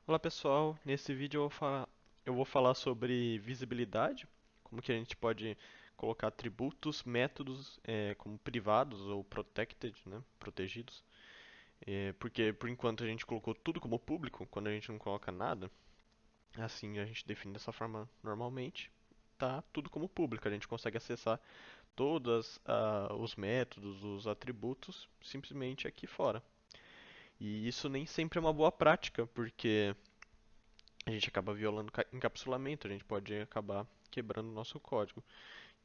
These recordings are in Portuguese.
Olá pessoal, nesse vídeo eu vou falar sobre visibilidade, como que a gente pode colocar atributos, métodos como privados ou protected, né, protegidos, porque por enquanto a gente colocou tudo como público, quando a gente não coloca nada, assim a gente define dessa forma normalmente, tá tudo como público, a gente consegue acessar todos os métodos, os atributos, simplesmente aqui fora. E isso nem sempre é uma boa prática, porque a gente acaba violando encapsulamento, a gente pode acabar quebrando o nosso código.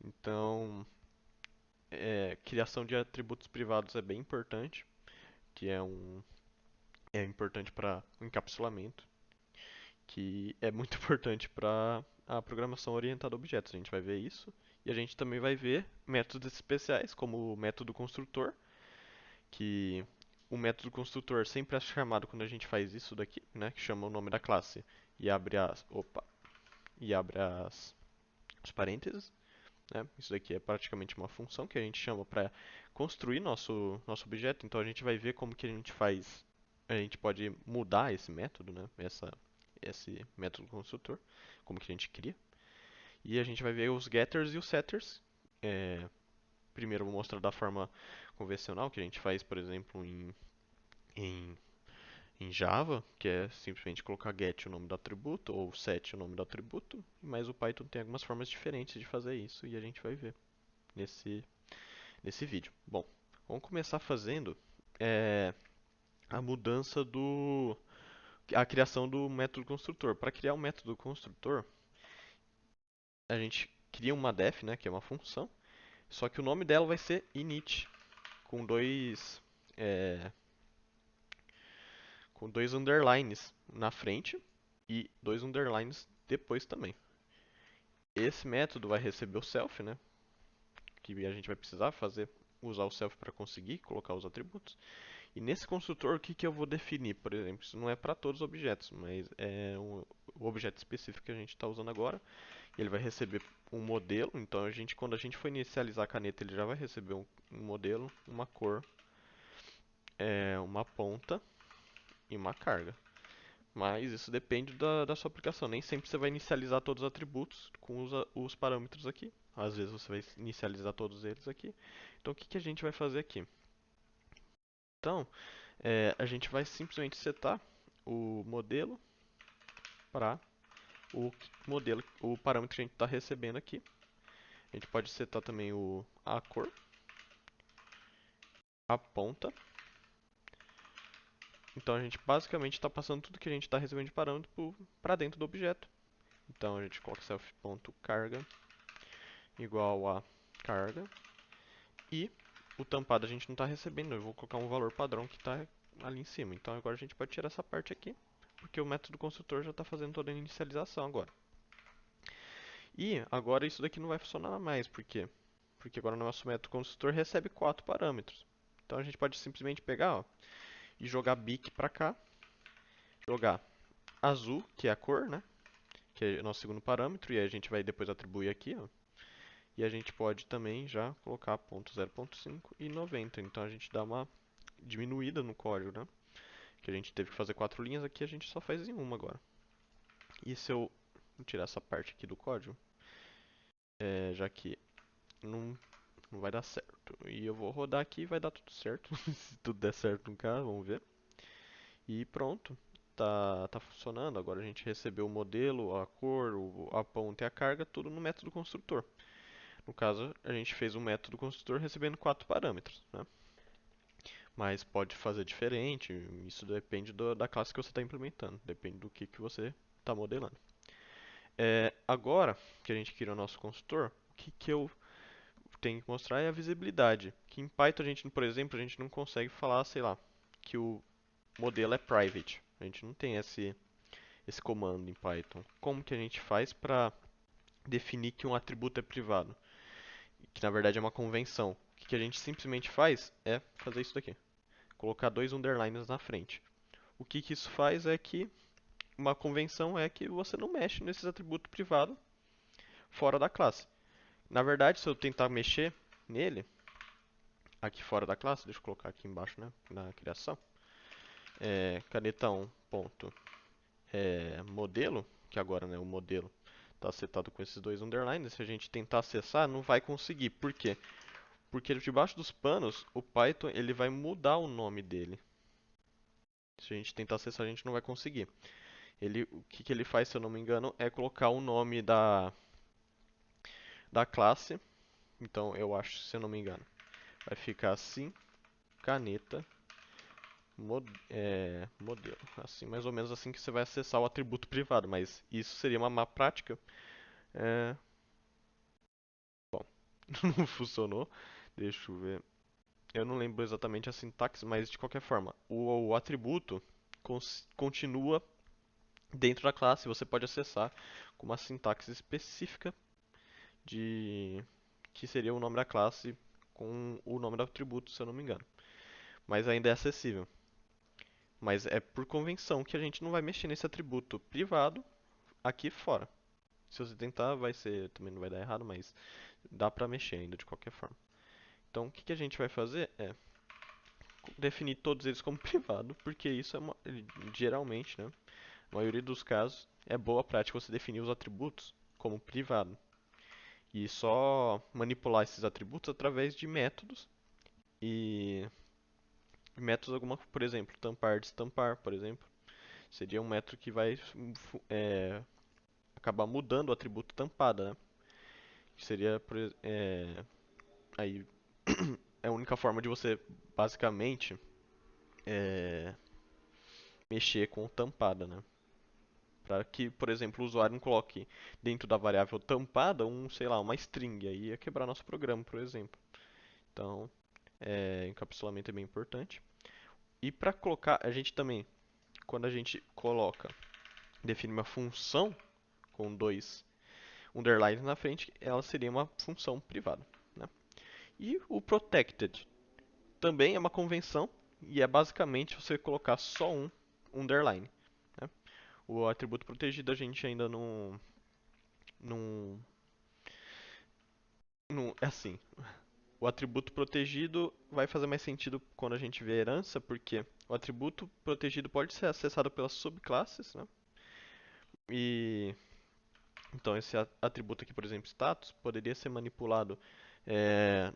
Então, criação de atributos privados é bem importante, que é importante para o encapsulamento, que é muito importante para a programação orientada a objetos. A gente vai ver isso e a gente também vai ver métodos especiais, como o método construtor, que o método construtor sempre é chamado quando a gente faz isso daqui, né, que chama o nome da classe e abre os parênteses, né? Isso daqui é praticamente uma função que a gente chama para construir nosso objeto. Então a gente vai ver como que a gente pode mudar esse método, né? Esse método construtor, como que a gente cria. E a gente vai ver os getters e os setters. É, primeiro eu vou mostrar da forma convencional que a gente faz, por exemplo, em, em Java, que é simplesmente colocar get o nome do atributo ou set o nome do atributo, mas o Python tem algumas formas diferentes de fazer isso e a gente vai ver nesse nesse vídeo. Bom, vamos começar fazendo é, a mudança a criação do método construtor. Para criar um método construtor, a gente cria uma def, né, que é uma função, só que o nome dela vai ser init, com é, com dois underlines na frente e dois underlines depois também. Esse método vai receber o self, né, que a gente vai precisar usar o self para conseguir colocar os atributos. E nesse construtor, o que, que eu vou definir, por exemplo? Isso não é para todos os objetos, mas é o objeto específico que a gente está usando agora. Ele vai receber um modelo, então quando a gente for inicializar a caneta, ele já vai receber um modelo, uma cor, uma ponta e uma carga. Mas isso depende da sua aplicação. Nem sempre você vai inicializar todos os atributos com os parâmetros aqui. Às vezes você vai inicializar todos eles aqui. Então o que, que a gente vai fazer aqui? Então, a gente vai simplesmente setar o modelo para o parâmetro que a gente está recebendo aqui. A gente pode setar também a cor, a ponta. Então a gente basicamente está passando tudo que a gente está recebendo de parâmetro para dentro do objeto. Então a gente coloca self.carga igual a carga e o tampado a gente não está recebendo. Eu vou colocar um valor padrão que está ali em cima. Então agora a gente pode tirar essa parte aqui, porque o método construtor já está fazendo toda a inicialização agora. E agora isso daqui não vai funcionar mais, por quê? Porque agora o nosso método construtor recebe quatro parâmetros. Então a gente pode simplesmente pegar, ó, e jogar BIC para cá, jogar azul, que é a cor, né? Que é o nosso segundo parâmetro, e aí a gente vai depois atribuir aqui, ó. E a gente pode também já colocar ponto 0.5 e 90. Então a gente dá uma diminuída no código, né? Que a gente teve que fazer quatro linhas, aqui a gente só faz em uma agora. E se eu tirar essa parte aqui do código, já que não, não vai dar certo. E eu vou rodar aqui e vai dar tudo certo. Se tudo der certo no caso, vamos ver. E pronto, tá funcionando. Agora a gente recebeu o modelo, a cor, a ponta e a carga, tudo no método construtor. No caso, a gente fez um método construtor recebendo quatro parâmetros, né? Mas pode fazer diferente, isso depende da classe que você está implementando, depende do que você está modelando. Agora que a gente criou o nosso construtor, o que eu tenho que mostrar é a visibilidade. Que em Python, por exemplo, a gente não consegue falar, sei lá, que o modelo é private. A gente não tem esse comando em Python. Como que a gente faz para definir que um atributo é privado? Que na verdade é uma convenção. O que a gente simplesmente faz é fazer isso daqui. Colocar dois underlines na frente. O que isso faz é que uma convenção é que você não mexe nesses atributos privados fora da classe. Na verdade, se eu tentar mexer nele, aqui fora da classe, deixa eu colocar aqui embaixo, né, na criação, caneta 1 ponto modelo, que agora, né, o modelo está setado com esses dois underlines, se a gente tentar acessar, não vai conseguir. Por quê? Porque debaixo dos panos, o Python ele vai mudar o nome dele. Se a gente tentar acessar, a gente não vai conseguir. O que ele faz, se eu não me engano, é colocar o nome da classe. Então, eu acho, se eu não me engano, vai ficar assim, caneta, modelo. Assim, mais ou menos assim que você vai acessar o atributo privado. Mas isso seria uma má prática. É, bom, não funcionou. Deixa eu ver. Eu não lembro exatamente a sintaxe, mas de qualquer forma, o atributo continua dentro da classe. Você pode acessar com uma sintaxe específica de que seria o nome da classe com o nome do atributo, se eu não me engano. Mas ainda é acessível. Mas é por convenção que a gente não vai mexer nesse atributo privado aqui fora. Se você tentar, vai ser, também não vai dar errado, mas dá pra mexer ainda de qualquer forma. Então, o que a gente vai fazer é definir todos eles como privado, porque isso é geralmente, né, na maioria dos casos, é boa prática você definir os atributos como privado. E só manipular esses atributos através de métodos e métodos por exemplo, tampar, destampar, por exemplo, seria um método que vai acabar mudando o atributo tampada, né? Que seria aí é a única forma de você basicamente é, mexer com tampada, né? Para que, por exemplo, o usuário não coloque dentro da variável tampada sei lá, uma string, aí ia quebrar nosso programa, por exemplo. Então, encapsulamento é bem importante. E para colocar, a gente também, quando a gente define uma função com dois underlines na frente, ela seria uma função privada, né? E o protected também é uma convenção e é basicamente você colocar só um underline, né? O atributo protegido a gente ainda não, não é assim. O atributo protegido vai fazer mais sentido quando a gente vê a herança, porque o atributo protegido pode ser acessado pelas subclasses, né? E então esse atributo aqui, por exemplo, status, poderia ser manipulado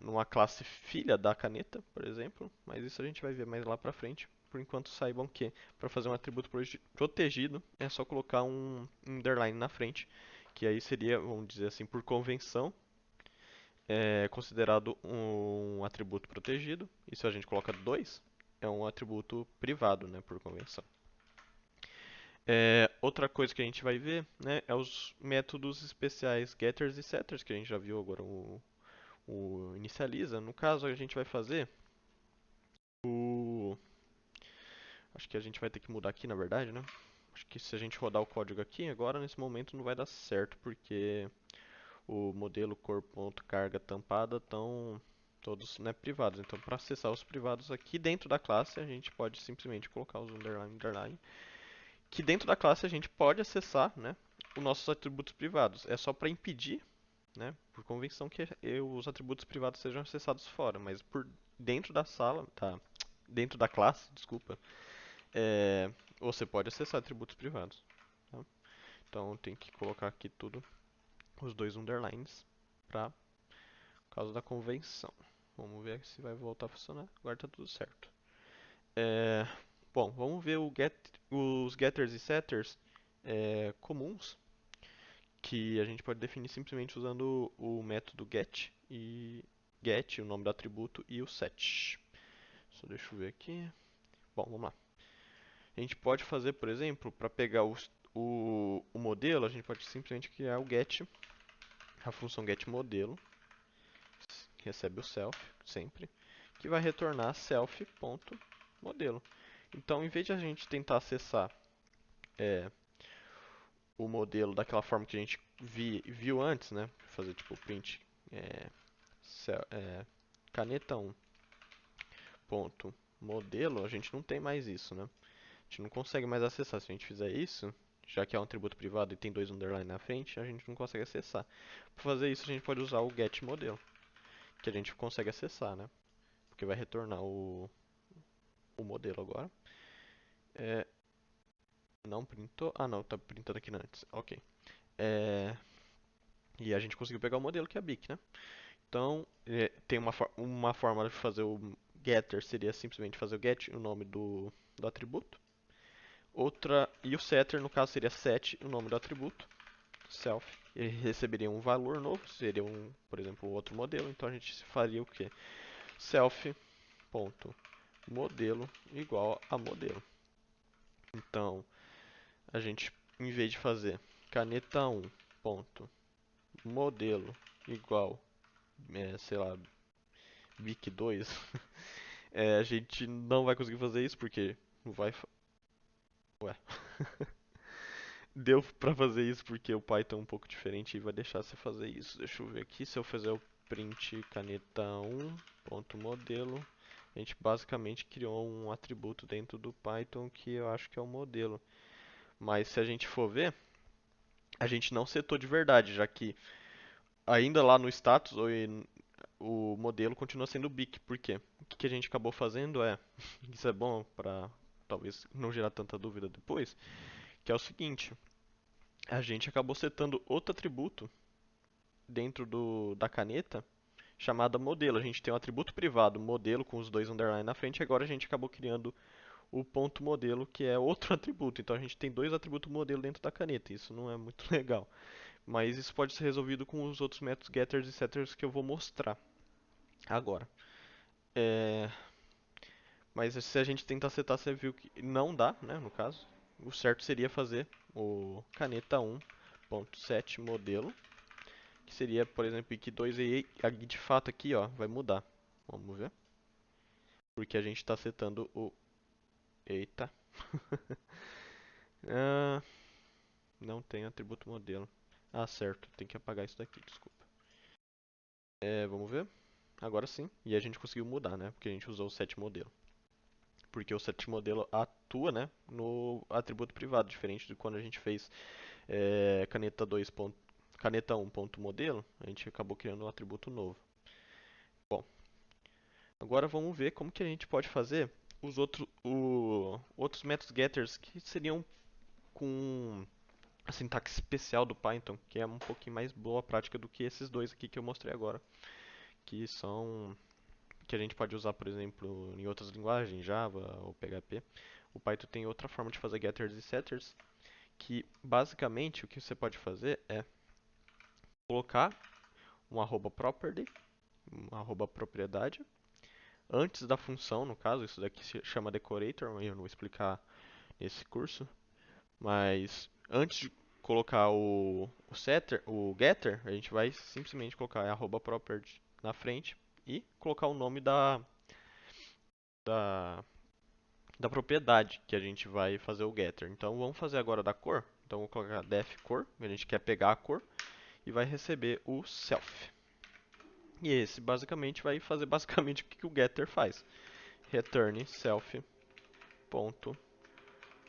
numa classe filha da caneta, por exemplo, mas isso a gente vai ver mais lá pra frente. Por enquanto, saibam que para fazer um atributo protegido é só colocar um underline na frente, que aí seria, vamos dizer assim, por convenção, considerado um atributo protegido. E se a gente coloca dois, é um atributo privado, né, por convenção. Outra coisa que a gente vai ver, né, é os métodos especiais getters e setters, que a gente já viu agora o inicializa. No caso, a gente vai fazer o... Acho que a gente vai ter que mudar aqui, na verdade, né? Acho que se a gente rodar o código aqui, agora nesse momento não vai dar certo, porque o modelo cor.carga tampada estão todos, né, privados. Então, para acessar os privados aqui dentro da classe, a gente pode simplesmente colocar os underline, underline, que dentro da classe a gente pode acessar, né, os nossos atributos privados. É só para impedir, né, por convenção que os atributos privados sejam acessados fora, mas por dentro da sala, tá, dentro da classe, desculpa, você pode acessar atributos privados. Tá? Então tem que colocar aqui tudo, os dois underlines, para causa da convenção. Vamos ver se vai voltar a funcionar. Agora tá tudo certo. Bom, vamos ver os getters e setters comuns, que a gente pode definir simplesmente usando o método get, o nome do atributo, e o set. Só deixa eu ver aqui. Bom, vamos lá. A gente pode fazer, por exemplo, para pegar o modelo, a gente pode simplesmente criar o get, a função getModelo, que recebe o self, sempre, que vai retornar self.modelo. Então, em vez de a gente tentar acessar o modelo daquela forma que a gente viu antes, né? Fazer tipo print é, caneta 1 ponto modelo, a gente não tem mais isso, né? A gente não consegue mais acessar. Se a gente fizer isso, já que é um atributo privado e tem dois underline na frente, a gente não consegue acessar. Para fazer isso, a gente pode usar o getModelo, que a gente consegue acessar, né? Porque vai retornar o modelo agora. Não printou? Ah, não, tá printando aqui antes. Ok. É, e a gente conseguiu pegar o modelo que é a BIC, né? Então, tem uma forma de fazer o getter, seria simplesmente fazer o get, o nome do atributo. Outra, e o setter, no caso, seria set, o nome do atributo, self. Ele receberia um valor novo, seria por exemplo, um outro modelo. Então a gente faria o quê? Self.modelo igual a modelo. Então, a gente, em vez de fazer caneta1 ponto modelo igual, sei lá, bic 2, a gente não vai conseguir fazer isso porque não vai. Ué. Deu pra fazer isso porque o Python é um pouco diferente e vai deixar você fazer isso. Deixa eu ver aqui se eu fizer o print caneta1 ponto modelo. A gente basicamente criou um atributo dentro do Python que eu acho que é o modelo. Mas se a gente for ver, a gente não setou de verdade, já que ainda lá no status o modelo continua sendo BIC. Por quê? O que a gente acabou fazendo isso é bom para talvez não gerar tanta dúvida depois, que é o seguinte, a gente acabou setando outro atributo dentro da caneta chamada modelo. A gente tem um atributo privado modelo com os dois underline na frente, e agora a gente acabou criando o ponto modelo, que é outro atributo. Então a gente tem dois atributos modelo dentro da caneta. Isso não é muito legal. Mas isso pode ser resolvido com os outros métodos getters e setters que eu vou mostrar agora. É... Mas se a gente tentar setar, você viu que não dá, né, no caso. O certo seria fazer o caneta1.set modelo, que seria, por exemplo, ig 2 e de fato aqui, ó, vai mudar. Vamos ver. Porque a gente está setando o... Eita. Ah, não tem atributo modelo. Ah, certo. Tem que apagar isso daqui, desculpa. Vamos ver. Agora sim. E a gente conseguiu mudar, né? Porque a gente usou o set modelo. Porque o set modelo atua, né, no atributo privado, diferente de quando a gente fez caneta 2. Caneta 1.modelo, a gente acabou criando um atributo novo. Bom, agora vamos ver como que a gente pode fazer os outros métodos getters que seriam com a sintaxe especial do Python, que é um pouquinho mais boa prática do que esses dois aqui que eu mostrei agora, que são que a gente pode usar, por exemplo, em outras linguagens, Java ou PHP. O Python tem outra forma de fazer getters e setters, que basicamente o que você pode fazer é colocar um arroba property, um arroba propriedade, antes da função, no caso, isso daqui se chama decorator, eu não vou explicar nesse curso, mas antes de colocar o setter, o getter, a gente vai simplesmente colocar arroba property na frente e colocar o nome da, da propriedade que a gente vai fazer o getter. Então vamos fazer agora da cor. Então vou colocar def cor, a gente quer pegar a cor e vai receber o self. E esse basicamente vai fazer basicamente o que o getter faz. Return self ponto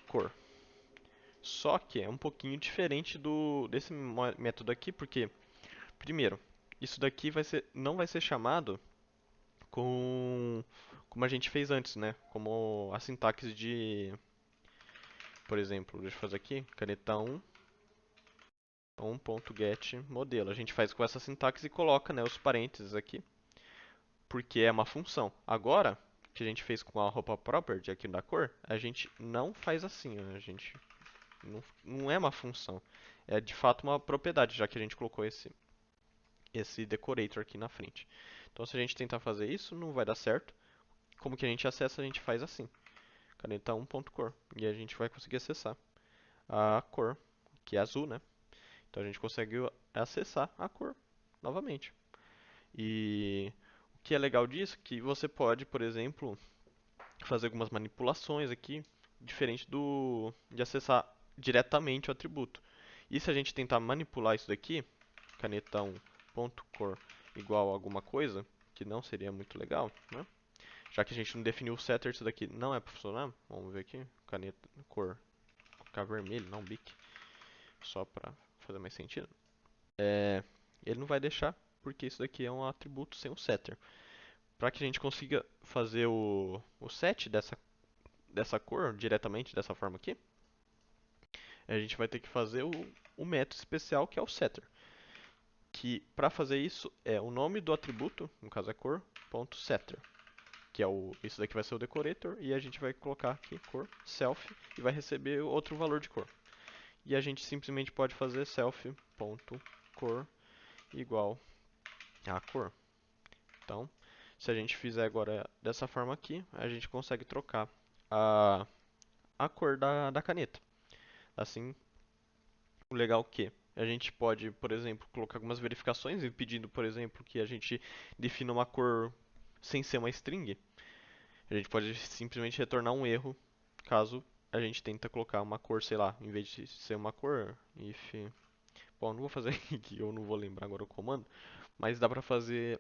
cor. Só que é um pouquinho diferente desse método aqui, porque primeiro, isso daqui não vai ser chamado como a gente fez antes, né? Como a sintaxe de, por exemplo, deixa eu fazer aqui, caneta 1.get modelo. A gente faz com essa sintaxe e coloca, né, os parênteses aqui, porque é uma função. Agora, que a gente fez com a roupa property aqui da cor, a gente não faz assim, né? A gente não é uma função. É de fato uma propriedade, já que a gente colocou esse decorator aqui na frente. Então, se a gente tentar fazer isso, não vai dar certo. Como que a gente acessa? A gente faz assim, caneta 1.cor, e a gente vai conseguir acessar a cor, que é azul, né? Então a gente consegue acessar a cor novamente. E o que é legal disso é que você pode, por exemplo, fazer algumas manipulações aqui, diferente de acessar diretamente o atributo. E se a gente tentar manipular isso daqui, caneta 1.cor igual a alguma coisa, que não seria muito legal, né? Já que a gente não definiu o setter, isso daqui não é para funcionar. Vamos ver aqui, caneta cor, colocar vermelho, não bic, só para fazer mais sentido. Ele não vai deixar, porque isso daqui é um atributo sem o setter. Para que a gente consiga fazer o set dessa cor diretamente dessa forma aqui, a gente vai ter que fazer o método especial que é o setter. Que para fazer isso é o nome do atributo, no caso é cor, ponto setter, que é isso daqui vai ser o decorator e a gente vai colocar aqui cor self e vai receber outro valor de cor. E a gente simplesmente pode fazer self.cor igual a cor. Então, se a gente fizer agora dessa forma aqui, a gente consegue trocar a, a cor da caneta. Assim, o legal é que a gente pode, por exemplo, colocar algumas verificações pedindo, por exemplo, que a gente defina uma cor sem ser uma string. A gente pode simplesmente retornar um erro caso a gente tenta colocar uma cor, sei lá, em vez de ser uma cor, if. Bom, não vou fazer aqui, eu não vou lembrar agora o comando, mas dá pra fazer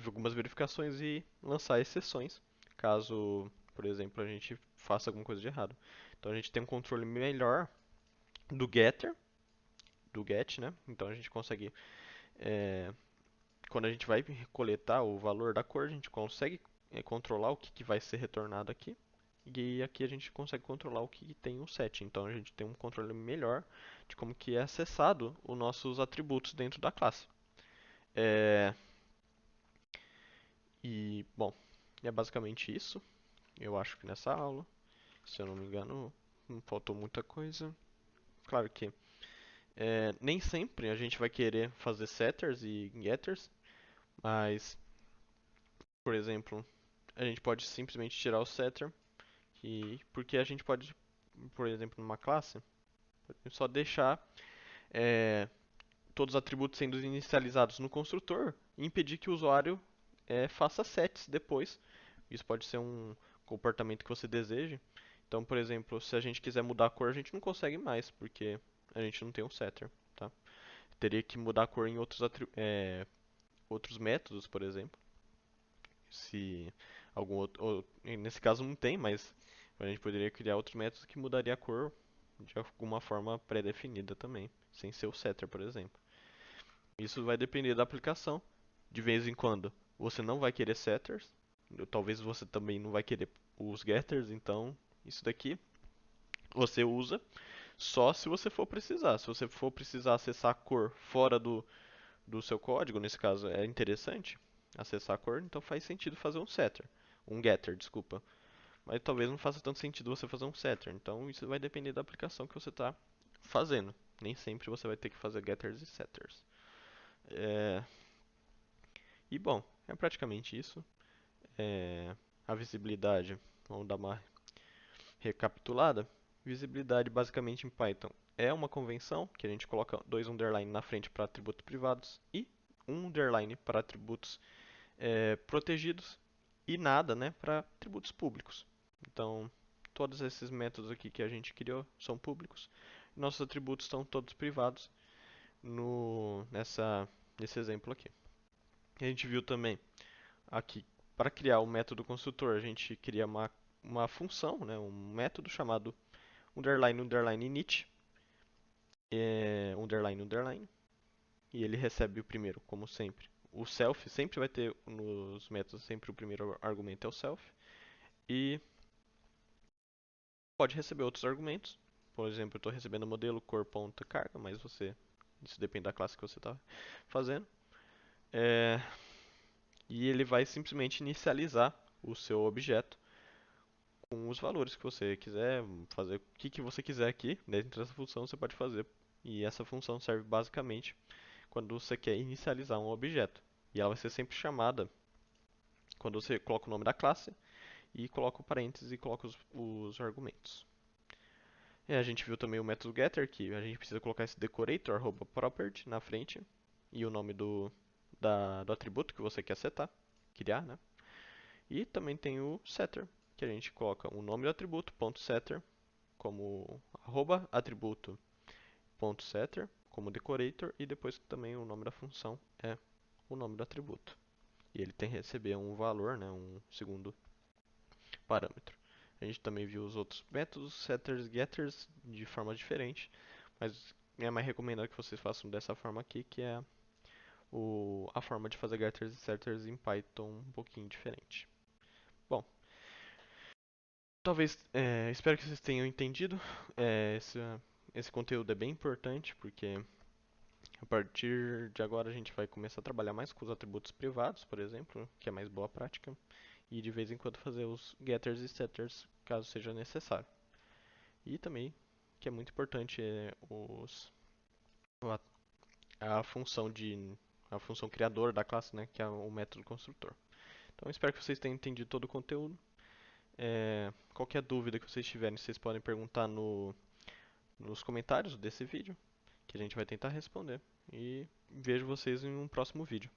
algumas verificações e lançar exceções, caso, por exemplo, a gente faça alguma coisa de errado. Então a gente tem um controle melhor do getter, do get, né? Então a gente consegue, é, quando a gente vai coletar o valor da cor, a gente consegue controlar o que vai ser retornado aqui. E aqui a gente consegue controlar o que tem no set. Então a gente tem um controle melhor de como que é acessado os nossos atributos dentro da classe. É, e, bom, é basicamente isso. Eu acho que nessa aula, se eu não me engano, não faltou muita coisa. Claro que nem sempre a gente vai querer fazer setters e getters, mas, por exemplo, a gente pode simplesmente tirar o setter, porque a gente pode, por exemplo, numa classe, só deixar é, todos os atributos sendo inicializados no construtor e impedir que o usuário faça sets depois. Isso pode ser um comportamento que você deseje. Então, por exemplo, se a gente quiser mudar a cor, a gente não consegue mais, porque a gente não tem um setter, tá? Teria que mudar a cor em outros métodos, por exemplo. Se algum outro, nesse caso não tem, mas a gente poderia criar outros métodos que mudaria a cor de alguma forma pré-definida também, sem ser o setter, por exemplo. Isso vai depender da aplicação. De vez em quando você não vai querer setters, talvez você também não vai querer os getters, então isso daqui você usa só se você for precisar. Se você for precisar acessar a cor fora do seu código, nesse caso é interessante acessar a cor, então faz sentido fazer um getter, desculpa. Mas talvez não faça tanto sentido você fazer um setter, então isso vai depender da aplicação que você está fazendo. Nem sempre você vai ter que fazer getters e setters. É, E bom, é praticamente isso. A visibilidade, vamos dar uma recapitulada. Visibilidade basicamente em Python é uma convenção que a gente coloca dois underline na frente para atributos privados e um underline para atributos protegidos e nada, né, para atributos públicos. Então, todos esses métodos aqui que a gente criou são públicos. Nossos atributos estão todos privados nesse exemplo aqui. A gente viu também aqui, para criar o método construtor, a gente cria uma função, né, um método chamado underline underline init, underline underline, e ele recebe o primeiro, como sempre. O self sempre vai ter nos métodos, sempre o primeiro argumento é o self, e pode receber outros argumentos. Por exemplo, eu estou recebendo o modelo cor.carga, mas isso depende da classe que você está fazendo. É, e ele vai simplesmente inicializar o seu objeto com os valores que você quiser, fazer o que você quiser aqui, dentro dessa função você pode fazer. E essa função serve basicamente quando você quer inicializar um objeto. E ela vai ser sempre chamada quando você coloca o nome da classe e coloca o parênteses e coloca os argumentos. E a gente viu também o método getter, que a gente precisa colocar esse decorator, @property, na frente e o nome do atributo que você quer setar, criar, né? E também tem o setter, que a gente coloca o nome do atributo, .setter, como atributo.setter, como decorator, e depois também o nome da função é o nome do atributo. E ele tem que receber um valor, né, um segundo parâmetro. A gente também viu os outros métodos, setters e getters, de forma diferente, mas é mais recomendado que vocês façam dessa forma aqui, que é a forma de fazer getters e setters em Python um pouquinho diferente. Bom, talvez, espero que vocês tenham entendido esse conteúdo é bem importante porque a partir de agora a gente vai começar a trabalhar mais com os atributos privados, por exemplo, que é mais boa prática, e de vez em quando fazer os getters e setters caso seja necessário. E também, que é muito importante, é a função a função criador da classe, né, que é o método construtor. Então, espero que vocês tenham entendido todo o conteúdo. Qualquer dúvida que vocês tiverem, vocês podem perguntar nos comentários desse vídeo, que a gente vai tentar responder. E vejo vocês em um próximo vídeo.